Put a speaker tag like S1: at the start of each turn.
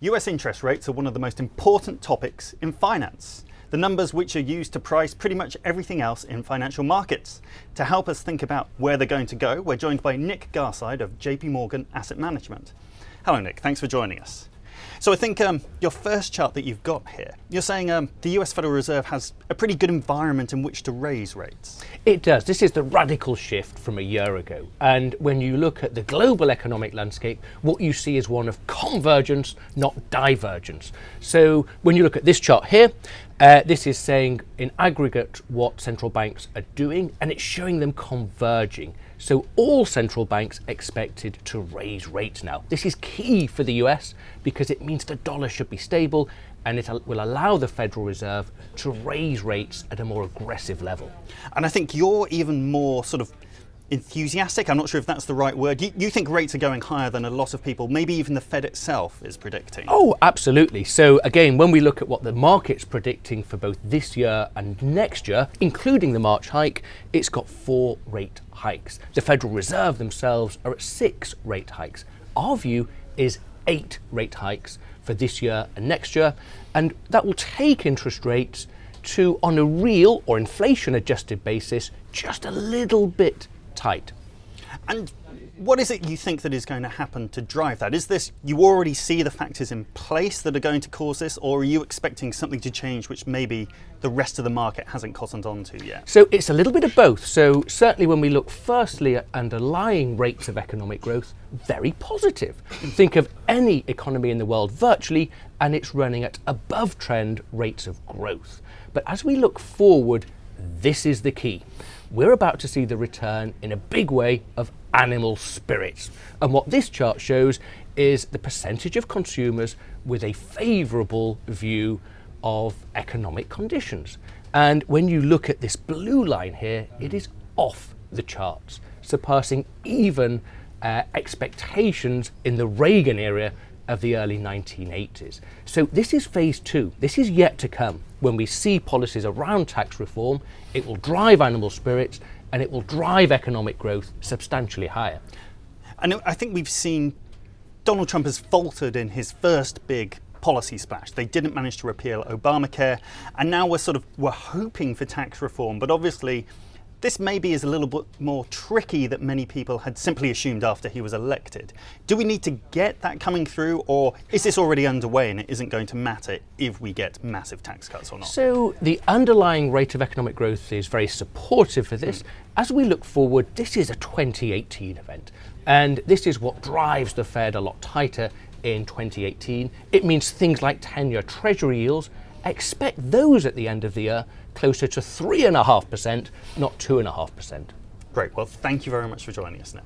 S1: US interest rates are one of the most important topics in finance. The numbers which are used to price pretty much everything else in financial markets. To help us think about where they're going to go, we're joined by Nick Gartside of JPMorgan Asset Management. Hello Nick, thanks for joining us. So I think your first chart that you've got here, you're saying the US Federal Reserve has a pretty good environment in which to raise rates.
S2: It does. This is the radical shift from a year ago. And when you look at the global economic landscape, what you see is one of convergence, not divergence. So when you look at this chart here, this is saying in aggregate what central banks are doing, and it's showing them converging. So all central banks expected to raise rates now. This is key for the US because it means the dollar should be stable, and it will allow the Federal Reserve to raise rates at a more aggressive level.
S1: And I think you're even more sort of enthusiastic, I'm not sure if that's the right word. You think rates are going higher than a lot of people, maybe even the Fed itself is predicting.
S2: Oh, absolutely. So again, when we look at what the market's predicting for both this year and next year, including the March hike, it's got 4 rate hikes. The Federal Reserve themselves are at 6 rate hikes. Our view is 8 rate hikes for this year and next year, and that will take interest rates to, on a real or inflation adjusted basis, just a little bit tight.
S1: And what is it you think that is going to happen to drive that? Is this, you already see the factors in place that are going to cause this, or are you expecting something to change which maybe the rest of the market hasn't cottoned on to yet?
S2: So it's a little bit of both. So certainly when we look firstly at underlying rates of economic growth, very positive. Think of any economy in the world virtually, and it's running at above trend rates of growth. But as we look forward, this is the key. We're about to see the return in a big way of animal spirits. And what this chart shows is the percentage of consumers with a favourable view of economic conditions. And when you look at this blue line here, it is off the charts, surpassing even expectations in the Reagan era of the early 1980s. So this is phase 2. This is yet to come. When we see policies around tax reform, it will drive animal spirits and it will drive economic growth substantially higher.
S1: And I think we've seen Donald Trump has faltered in his first big policy splash. They didn't manage to repeal Obamacare, and now we're hoping for tax reform, but obviously this maybe is a little bit more tricky than many people had simply assumed after he was elected. Do we need to get that coming through, or is this already underway and it isn't going to matter if we get massive tax cuts or not?
S2: So the underlying rate of economic growth is very supportive for this. As we look forward, this is a 2018 event, and this is what drives the Fed a lot tighter in 2018. It means things like 10-year Treasury yields, expect those at the end of the year closer to 3.5%, not 2.5%.
S1: Great, well thank you very much for joining us, Nick.